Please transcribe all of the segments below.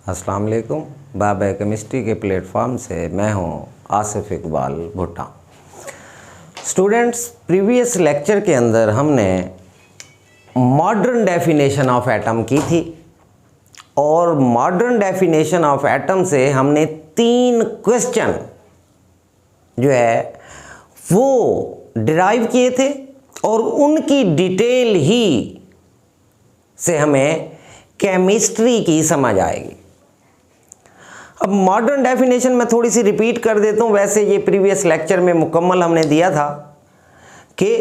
अस्सलाम वालेकुम। बाबा केमिस्ट्री के प्लेटफॉर्म से मैं हूं आसिफ इकबाल भुट्टा। स्टूडेंट्स, प्रीवियस लेक्चर के अंदर हमने मॉडर्न डेफिनेशन ऑफ एटम की थी और मॉडर्न डेफिनेशन ऑफ एटम से हमने 3 क्वेश्चन जो है वो डिराइव किए थे और उनकी डिटेल ही से हमें केमिस्ट्री की समझ आएगी। अब मॉडर्न डेफिनेशन में थोड़ी सी रिपीट कर देता हूँ। वैसे ये प्रीवियस लेक्चर में मुकम्मल हमने दिया था कि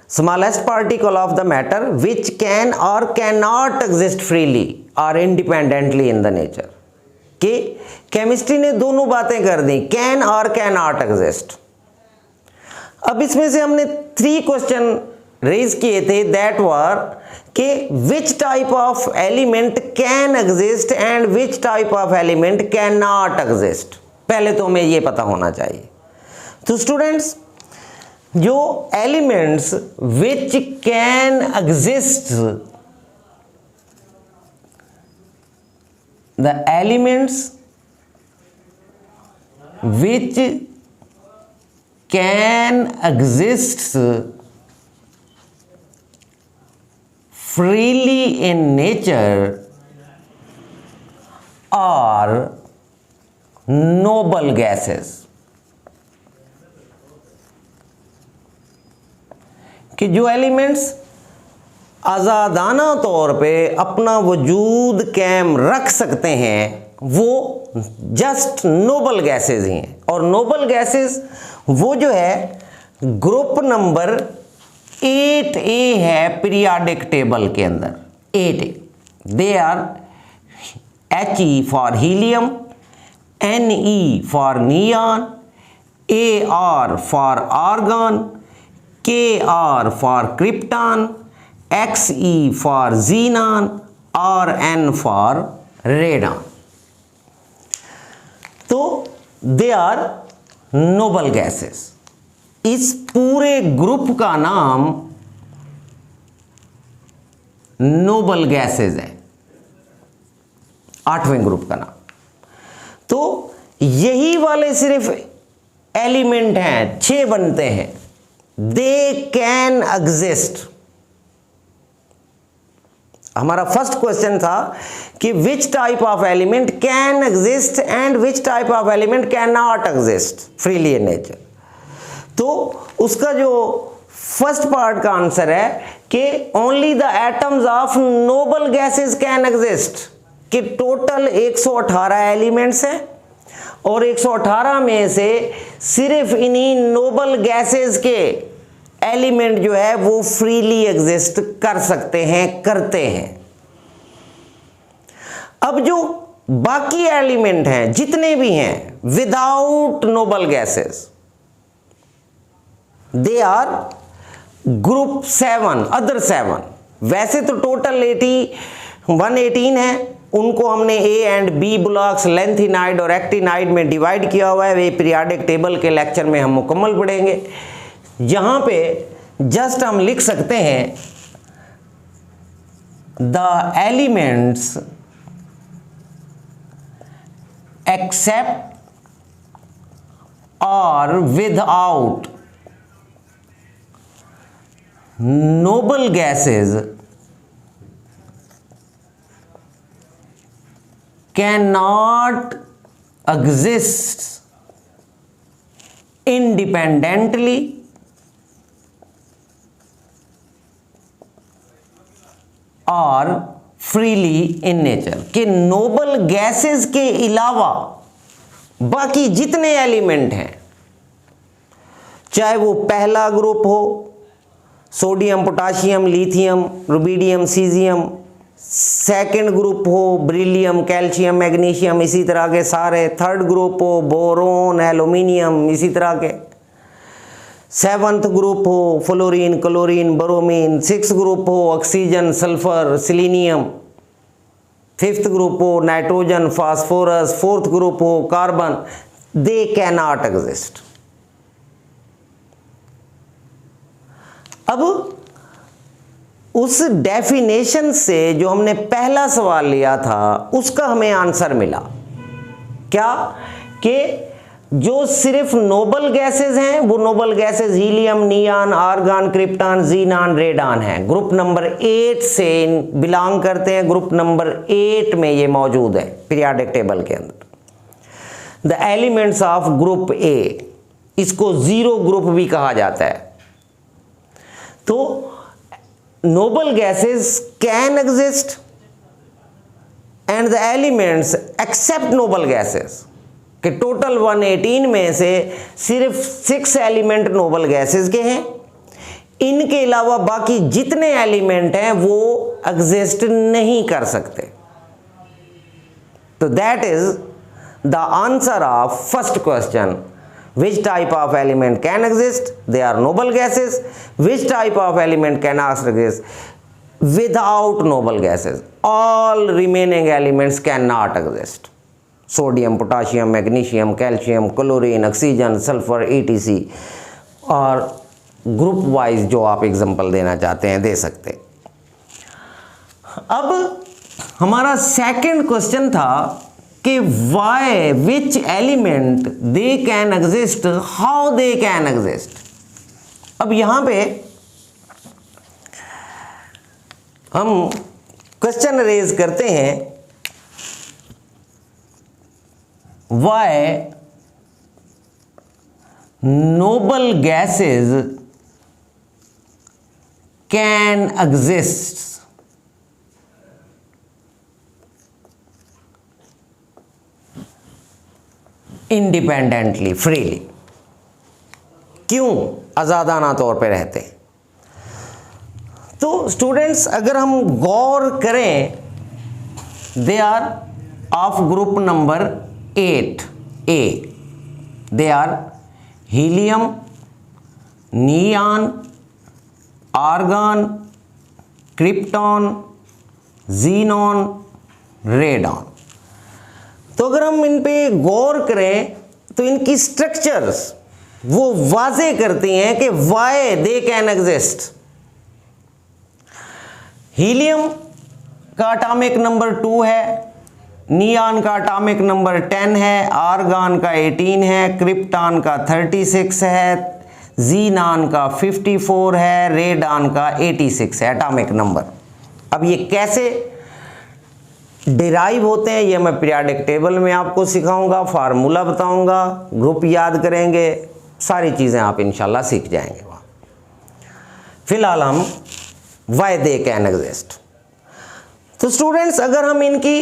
smallest particle of the matter which can और कैन नॉट एग्जिस्ट फ्रीली और इंडिपेंडेंटली इन द नेचर। कि केमिस्ट्री ने दोनों बातें कर दी, कैन और कैन नॉट एग्जिस्ट। अब इसमें से हमने 3 क्वेश्चन रेज किए थे, दैट वर कि which type of element can exist and which type of element can not exist. पहले तो हमें ये पता होना चाहिए। तो स्टूडेंट्स, जो elements which can exist, the elements which can exist freely in nature are noble gases। कि जो एलिमेंट्स आज़ादाना तौर पे अपना वजूद कायम रख सकते हैं वो जस्ट नोबल गैसेस ही हैं। और नोबल गैसेस वो जो है ग्रुप नंबर 8A है पीरियाडिक टेबल के अंदर। 8A they are He for helium, Ne for neon, Ar for argon, Kr for krypton, Xe for xenon और N फॉर रेडॉन। तो दे आर नोबल गैसेस। इस पूरे ग्रुप का नाम noble gases है, 8वें ग्रुप का नाम। तो यही वाले सिर्फ एलिमेंट हैं, 6 बनते हैं। दे कैन एग्जिस्ट। हमारा फर्स्ट क्वेश्चन था कि which type of element can exist and which type of element can not exist freely in nature. तो उसका जो फर्स्ट पार्ट का आंसर है कि only the atoms of noble gases can exist. कि टोटल 118 एलिमेंट्स हैं और 118 में से सिर्फ इन्हीं नोबल गैसेस के एलिमेंट जो है वो फ्रीली एग्जिस्ट कर सकते हैं, करते हैं। अब जो बाकी एलिमेंट हैं जितने भी हैं without noble gases, they are group 7, other 7। वैसे तो टोटल 118 है, उनको हमने A and B blocks lanthanide और एक्टिनाइड में डिवाइड किया हुआ है। वे पीरियाडिक टेबल के लेक्चर में हम मुकम्मल पढ़ेंगे। यहाँ पे जस्ट हम लिख सकते हैं द एलिमेंट्स एक्सेप्ट और without noble gases cannot exist independently और freely in nature। कि noble gases के अलावा बाकी जितने एलिमेंट हैं, चाहे वो पहला ग्रुप हो sodium, potassium, lithium, rubidium, caesium, second group हो बेरिलियम, कैल्शियम, मैग्नीशियम, इसी तरह के सारे, थर्ड ग्रुप हो बोरोन, एल्यूमिनियम, इसी तरह के, 7th ग्रुप हो fluorine, chlorine, bromine, 6th group हो oxygen, sulphur, selenium, 5th group हो नाइट्रोजन, फास्फोरस, 4th ग्रुप हो carbon, they can not exist. अब उस डेफिनेशन से जो हमने पहला सवाल लिया था उसका हमें आंसर मिला। क्या? कि जो सिर्फ नोबल गैसेज हैं वो noble gases helium, neon, argon, krypton, xenon, radon हैं। ग्रुप नंबर 8 से बिलोंग करते हैं। ग्रुप नंबर 8 में ये मौजूद है पीरियोडिक टेबल के अंदर। The elements of group A, इसको जीरो ग्रुप भी कहा जाता है। तो noble gases can exist and the elements except noble gases कि टोटल 118 में से सिर्फ 6 एलिमेंट नोबल गैसेस के हैं। इनके अलावा बाकी जितने एलिमेंट हैं वो एग्जिस्ट नहीं कर सकते। तो that is the answer of first question. Which type of element can exist? They are noble gases. Which type of element cannot exist? Without noble gases, all remaining elements cannot exist. Sodium, potassium, magnesium, calcium, chlorine, oxygen, sulfur, etc. और group wise जो आप example देना चाहते हैं दे सकते। अब हमारा second question था कि why, which element they can exist, how they can exist. अब यहां पे हम क्वेश्चन रेज करते हैं, why noble gases can exist independently, freely, क्यों आज़ादाना तौर पे रहते हैं। तो स्टूडेंट्स अगर हम गौर करें, they are of group number 8 A, they are helium, neon, argon, krypton, xenon, radon. तो अगर हम इन पे गौर करें तो इनकी स्ट्रक्चर्स वो वाजे करती हैं कि why they can exist. Helium का एटॉमिक नंबर 2 है, नियान का एटॉमिक नंबर 10 है, आर्गन का 18 है, क्रिप्टॉन का 36 है, जीनान का 54 है, रेडॉन का 86 है एटॉमिक नंबर। अब ये कैसे डिराइव होते हैं ये मैं पीरियोडिक टेबल में आपको सिखाऊंगा, फार्मूला बताऊंगा, ग्रुप याद करेंगे, सारी चीज़ें आप इंशाल्लाह सीख जाएंगे वहाँ। फिलहाल हम वाई दे कैन एग्जिस्ट। तो स्टूडेंट्स अगर हम इनकी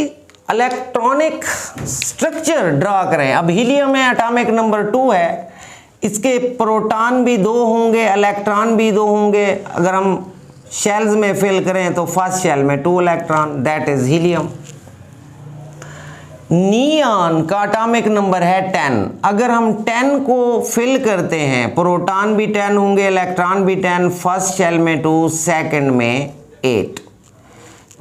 इलेक्ट्रॉनिक स्ट्रक्चर ड्रा करें, अब हीलियम में एटॉमिक नंबर 2 है, इसके प्रोटॉन भी 2 होंगे, इलेक्ट्रॉन भी 2 होंगे। अगर हम शेल्स में फिल करें तो फर्स्ट शेल में 2 इलेक्ट्रॉन, दैट इज हीलियम। नियान का एटॉमिक नंबर है 10, अगर हम 10 को फिल करते हैं, प्रोटॉन भी 10 होंगे, इलेक्ट्रॉन भी 10, फर्स्ट शेल में 2, सेकंड में 8।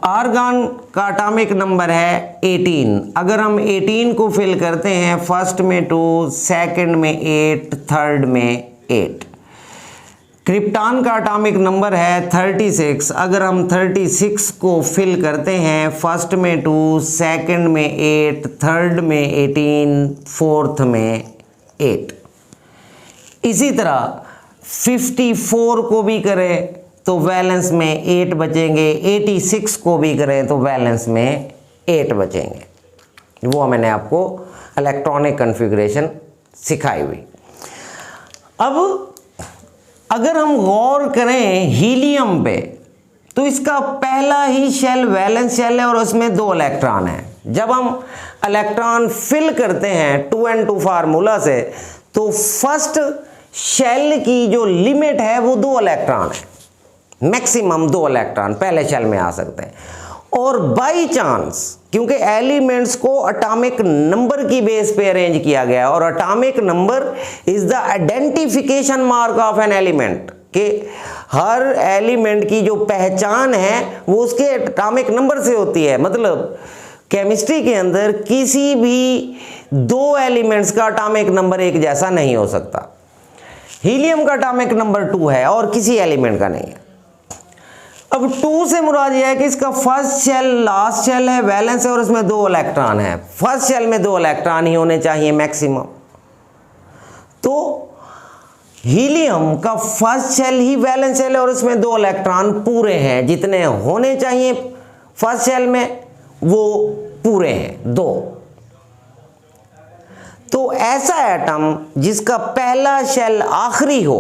आर्गन का एटॉमिक नंबर है 18, अगर हम 18 को फिल करते हैं, फर्स्ट में 2, सेकंड में 8, थर्ड में 8। क्रिप्टॉन का एटॉमिक नंबर है 36, अगर हम 36 को फिल करते हैं, फर्स्ट में 2, सेकंड में 8, थर्ड में 18, फोर्थ में 8। इसी तरह 54 को भी करें तो वैलेंस में 8 बचेंगे, 86 को भी करें तो वैलेंस में 8 बचेंगे। वो मैंने आपको इलेक्ट्रॉनिक कॉन्फ़िगरेशन सिखाई हुई। अब अगर हम गौर करें हीलियम पे तो इसका पहला ही शेल वैलेंस शेल है और उसमें 2 इलेक्ट्रॉन हैं। जब हम इलेक्ट्रॉन फिल करते हैं 2n2 फार्मूला से तो फर्स्ट शेल की जो लिमिट है वो 2 इलेक्ट्रॉन है, मैक्सिमम 2 इलेक्ट्रॉन पहले शेल में आ सकते हैं। और बाई चांस क्योंकि एलिमेंट्स को एटॉमिक नंबर की बेस पे अरेंज किया गया है और atomic number is the identification mark of an element, कि हर एलिमेंट की जो पहचान है वो उसके एटॉमिक नंबर से होती है। मतलब केमिस्ट्री के अंदर किसी भी 2 एलिमेंट्स का एटॉमिक नंबर एक जैसा नहीं हो सकता। हीलियम का एटॉमिक नंबर 2 है और किसी एलिमेंट का नहीं है। अब 2 से मुराद यह है कि इसका फर्स्ट शेल लास्ट शेल है, वैलेंस है और इसमें 2 इलेक्ट्रॉन है। फर्स्ट शेल में 2 इलेक्ट्रॉन ही होने चाहिए मैक्सिमम। तो हीलियम का फर्स्ट शेल ही वैलेंस शेल है और इसमें 2 इलेक्ट्रॉन पूरे हैं, जितने होने चाहिए फर्स्ट शेल में वो पूरे हैं 2। तो ऐसा एटम जिसका पहला शेल आखिरी हो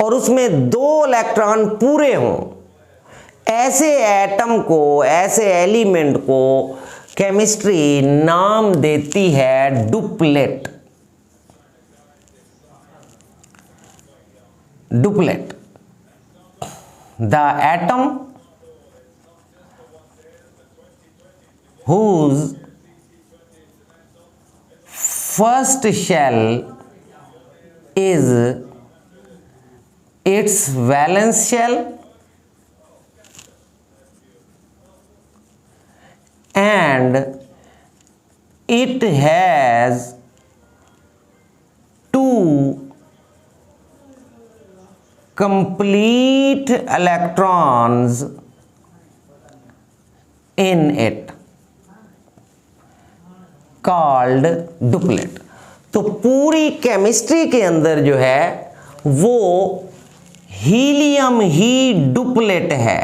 और उसमें 2 इलेक्ट्रॉन पूरे हों, ऐसे एटम को, ऐसे एलिमेंट को केमिस्ट्री नाम देती है duplet. Duplet, the atom whose first shell is its valence shell and it has 2 complete electrons in it called duplet. तो पूरी केमिस्ट्री के अंदर जो है वो हीलियम ही डुप्लेट है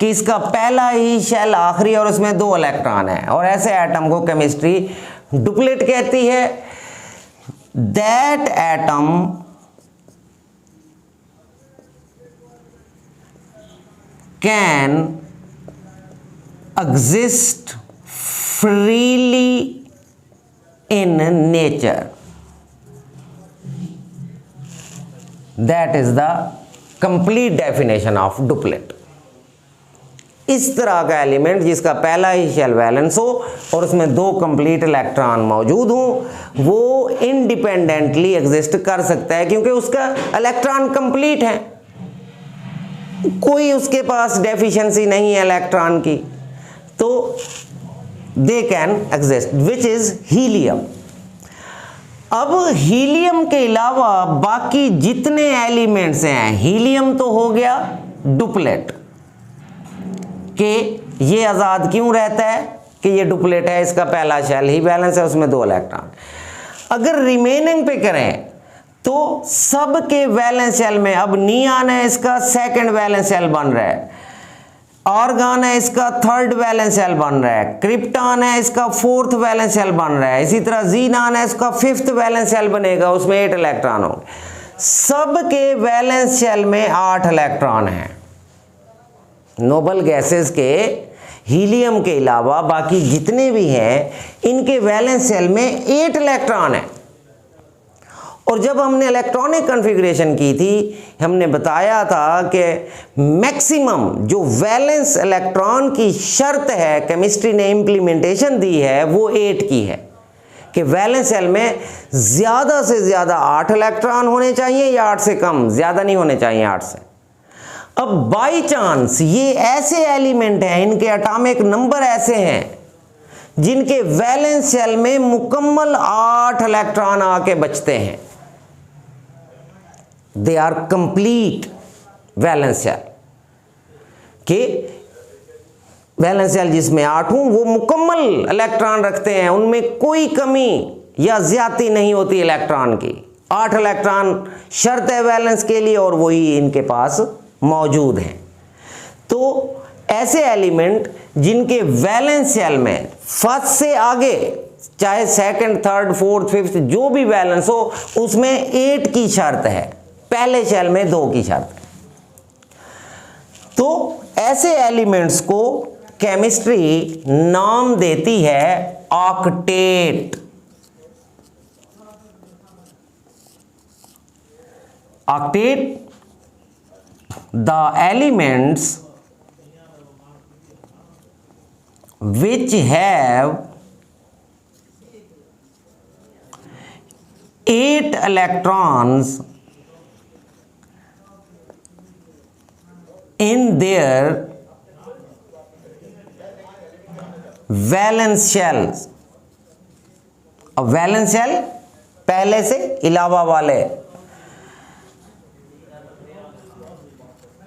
कि इसका पहला ही शेल आखिरी और उसमें 2 इलेक्ट्रॉन है, और ऐसे एटम को केमिस्ट्री डुप्लेट कहती है। That atom can exist freely in nature. That is the complete definition of duplet. इस तरह का एलिमेंट जिसका पहला ही शेल वैलेंस हो और उसमें 2 कंप्लीट इलेक्ट्रॉन मौजूद हो, वो इंडिपेंडेंटली एग्जिस्ट कर सकता है क्योंकि उसका इलेक्ट्रॉन कंप्लीट है, कोई उसके पास डेफिशिएंसी नहीं है इलेक्ट्रॉन की, तो they can exist, which is helium. अब हीलियम के अलावा बाकी जितने एलिमेंट्स हैं, हीलियम तो हो गया डुप्लेट कि ये आज़ाद क्यों रहता है कि ये डुप्लेट है, इसका पहला शेल ही बैलेंस है, उसमें 2 इलेक्ट्रॉन। अगर रिमेनिंग पे करें तो सब के वैलेंस शेल में, अब नियॉन है इसका सेकंड वैलेंस शेल बन रहा है, आर्गन है इसका 3rd वैलेंस शेल बन रहा है, क्रिप्टॉन है इसका 4th वैलेंस शेल बन रहा है, इसी तरह ज़ीनान है इसका 5th वैलेंस शेल बनेगा, उसमें 8 इलेक्ट्रॉन होंगे। सब के वैलेंस शेल में 8 इलेक्ट्रॉन हैं। नोबल गैसेस के हीलियम के अलावा बाकी जितने भी हैं इनके वैलेंस शेल में 8 इलेक्ट्रॉन है। और जब हमने इलेक्ट्रॉनिक कॉन्फ़िगरेशन की थी, हमने बताया था कि मैक्सिमम जो वैलेंस इलेक्ट्रॉन की शर्त है केमिस्ट्री ने इम्प्लीमेंटेशन दी है वो 8 की है कि वैलेंस शेल में ज़्यादा से ज़्यादा 8 इलेक्ट्रॉन होने चाहिए या 8 से कम, ज़्यादा नहीं होने चाहिए 8 से। अब बाई चांस ये ऐसे एलिमेंट हैं, इनके एटॉमिक नंबर ऐसे हैं जिनके वैलेंस शेल में मुकम्मल 8 इलेक्ट्रॉन आके बचते हैं, they are complete valence shell, कि वैलेंस शेल जिसमें 8 हूं वो मुकम्मल इलेक्ट्रॉन रखते हैं, उनमें कोई कमी या ज्यादती नहीं होती इलेक्ट्रॉन की। 8 इलेक्ट्रॉन शर्त है वैलेंस के लिए और वही इनके पास मौजूद हैं। तो ऐसे एलिमेंट जिनके वैलेंस शेल में फर्स्ट से आगे चाहे सेकंड, थर्ड, फोर्थ, फिफ्थ जो भी वैलेंस हो उसमें 8 की शर्त है, पहले शेल में 2 की शर्त है। तो ऐसे एलिमेंट्स को केमिस्ट्री नाम देती है octet. Octet, the elements which have 8 electrons in their valence shells। अब वैलेंस शेल पहले से अलावा वाले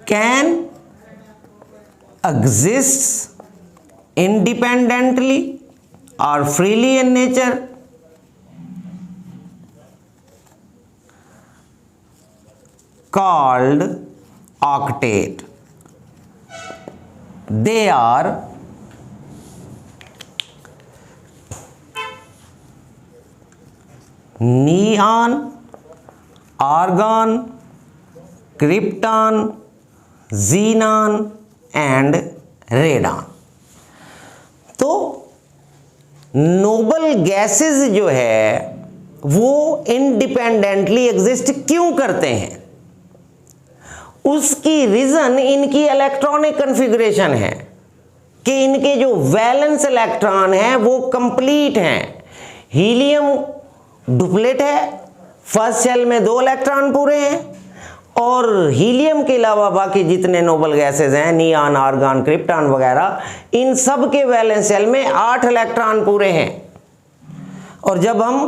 can exists independently or freely in nature, called octet. They are neon, argon, krypton, xenon and radon. तो noble gases जो है वो independently exist क्यों करते हैं? उसकी रीजन इनकी इलेक्ट्रॉनिक कॉन्फ़िगरेशन है कि इनके जो वैलेंस इलेक्ट्रॉन हैं वो कंप्लीट हैं। हीलियम डुप्लेट है, फर्स्ट शेल में 2 इलेक्ट्रॉन पूरे हैं, और हीलियम के अलावा बाकी जितने नोबल गैसेस हैं, नियॉन, आर्गन, क्रिप्टॉन वगैरह, इन सब के वैलेंस शेल में 8 इलेक्ट्रॉन पूरे हैं। और जब हम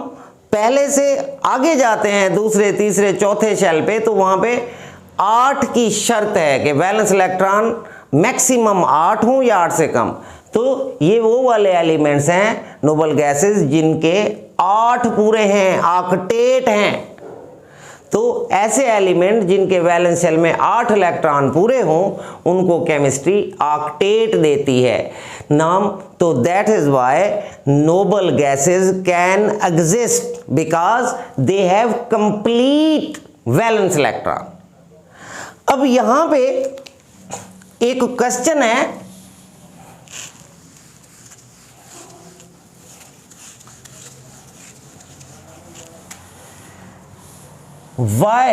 पहले से आगे जाते हैं दूसरे, तीसरे, चौथे शेल पे, तो वहां पे 8 की शर्त है कि वैलेंस इलेक्ट्रॉन मैक्सिमम 8 हो या 8 से कम। तो ये वो वाले एलिमेंट्स हैं नोबल गैसेस जिनके 8 पूरे हैं, ऑक्टेट हैं। तो ऐसे एलिमेंट जिनके वैलेंस शेल में 8 इलेक्ट्रॉन पूरे हों उनको केमिस्ट्री ऑक्टेट देती है नाम। तो that is why noble gases can exist because they have complete valence electron. अब यहां पे एक क्वेश्चन है, why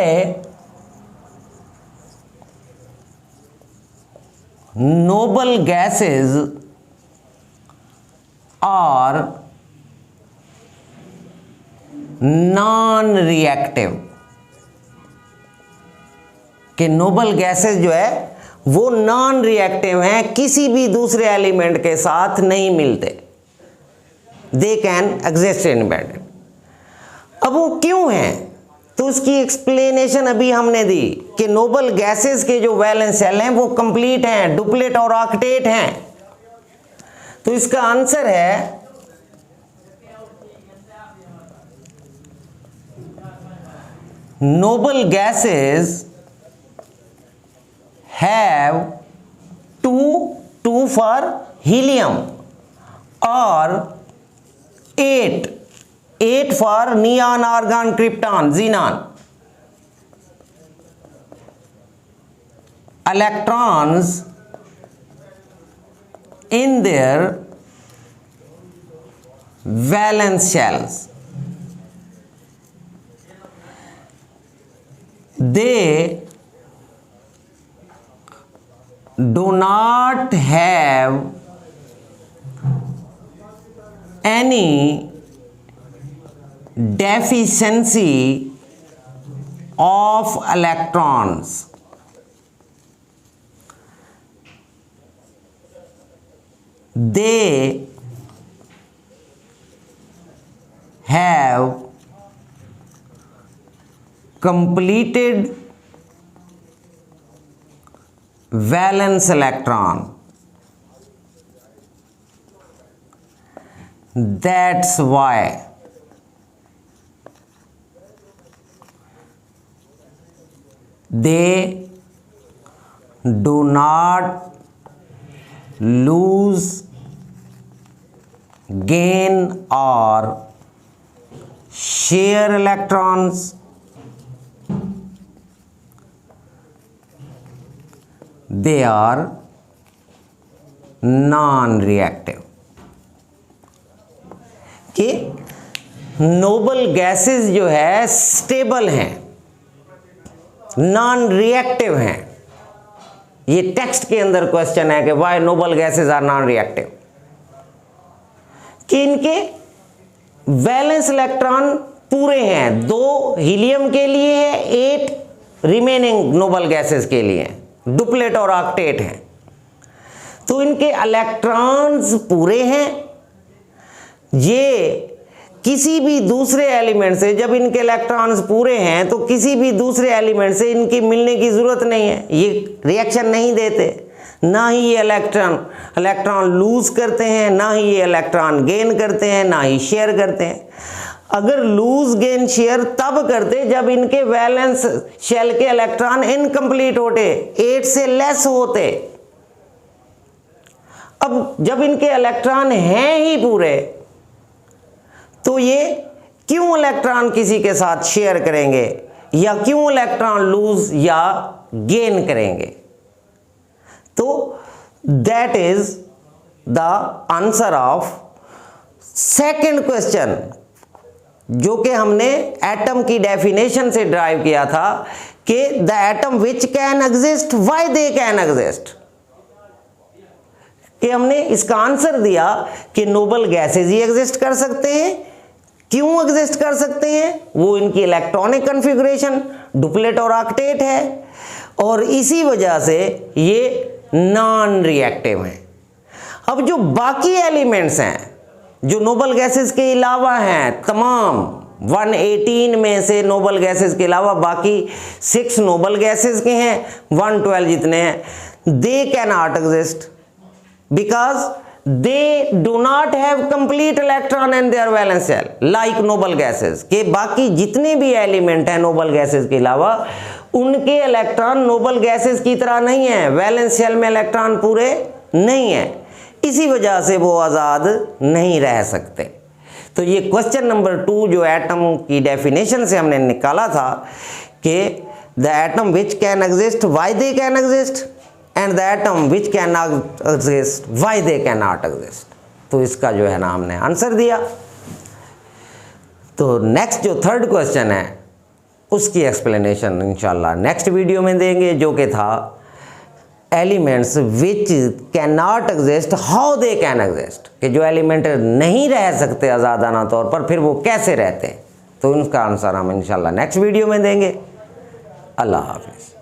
noble gases are non-reactive? कि नोबल गैसेस जो है वो नॉन रिएक्टिव हैं, किसी भी दूसरे एलिमेंट के साथ नहीं मिलते, दे कैन एग्जिस्ट इंडिपेंडेंट। अब वो क्यों हैं? तो उसकी एक्सप्लेनेशन अभी हमने दी कि नोबल गैसेस के जो वैलेंस शेल हैं वो कंप्लीट हैं, डुप्लेट और ऑक्टेट हैं। तो इसका आंसर है noble gases have 2 for helium और 8 for neon, argon, krypton, xenon electrons in their valence shells. They do not have any deficiency of electrons. They have completed valence electron. That's why they do not lose, gain or share electrons. They are non-reactive. कि noble gases जो है stable हैं, non reactive हैं। ये text के अंदर question है कि why noble gases are non reactive, कि इनके वैलेंस इलेक्ट्रॉन पूरे हैं, 2 हीलियम के लिए है, 8 रिमेनिंग नोबल गैसेस के लिए, डुप्लेट और ऑक्टेट हैं। तो इनके इलेक्ट्रॉन्स पूरे हैं। ये किसी भी दूसरे एलिमेंट से, जब इनके इलेक्ट्रॉन्स पूरे हैं तो किसी भी दूसरे एलिमेंट से इनकी मिलने की ज़रूरत नहीं है, ये रिएक्शन नहीं देते, ना ही ये इलेक्ट्रॉन लूज करते हैं, ना ही ये इलेक्ट्रॉन गेन करते हैं, ना ही शेयर करते हैं। अगर लूज गेन शेयर तब करते जब इनके वैलेंस शेल के इलेक्ट्रॉन इनकम्प्लीट होते, 8 से लेस होते। अब जब इनके इलेक्ट्रॉन हैं ही पूरे, तो ये क्यों इलेक्ट्रॉन किसी के साथ शेयर करेंगे या क्यों इलेक्ट्रॉन लूज या गेन करेंगे? तो that is the answer of second question, जो कि हमने एटम की डेफिनेशन से ड्राइव किया था कि the atom which can exist, why they can exist. कि हमने इसका आंसर दिया कि नोबल गैसेज ही एग्जिस्ट कर सकते हैं। क्यों एग्जिस्ट कर सकते हैं? वो इनकी इलेक्ट्रॉनिक कॉन्फ़िगरेशन डुप्लेट और ऑक्टेट है, और इसी वजह से ये नॉन रिएक्टिव हैं। अब जो बाकी एलिमेंट्स हैं जो नोबल गैसेस के अलावा हैं, तमाम 118 में से नोबल गैसेस के अलावा बाकी 6 नोबल गैसेस के हैं, 112 जितने हैं, दे can not exist because they do not have complete electron in their valence shell like noble gases। के बाकी जितने भी एलिमेंट हैं नोबल गैसेस के अलावा, उनके इलेक्ट्रॉन नोबल गैसेस की तरह नहीं है, वैलेंस शेल में इलेक्ट्रॉन पूरे नहीं है, इसी वजह से वो आज़ाद नहीं रह सकते। तो ये क्वेश्चन नंबर 2 जो एटम की डेफिनेशन से हमने निकाला था कि the atom which can exist, why they can exist, and the atom which can not exist, why they can not exist. तो इसका जो है ना हमने आंसर दिया। तो नेक्स्ट जो थर्ड क्वेश्चन है उसकी एक्सप्लेनेशन इंशाल्लाह नेक्स्ट वीडियो में देंगे, जो कि था elements which can not exist, how they can exist. कि जो एलिमेंट नहीं रह सकते आज़ादाना तौर पर, फिर वो कैसे रहते हैं। तो उनका आंसर हम इंशाल्लाह नेक्स्ट वीडियो में देंगे। अल्लाह हाफिज़।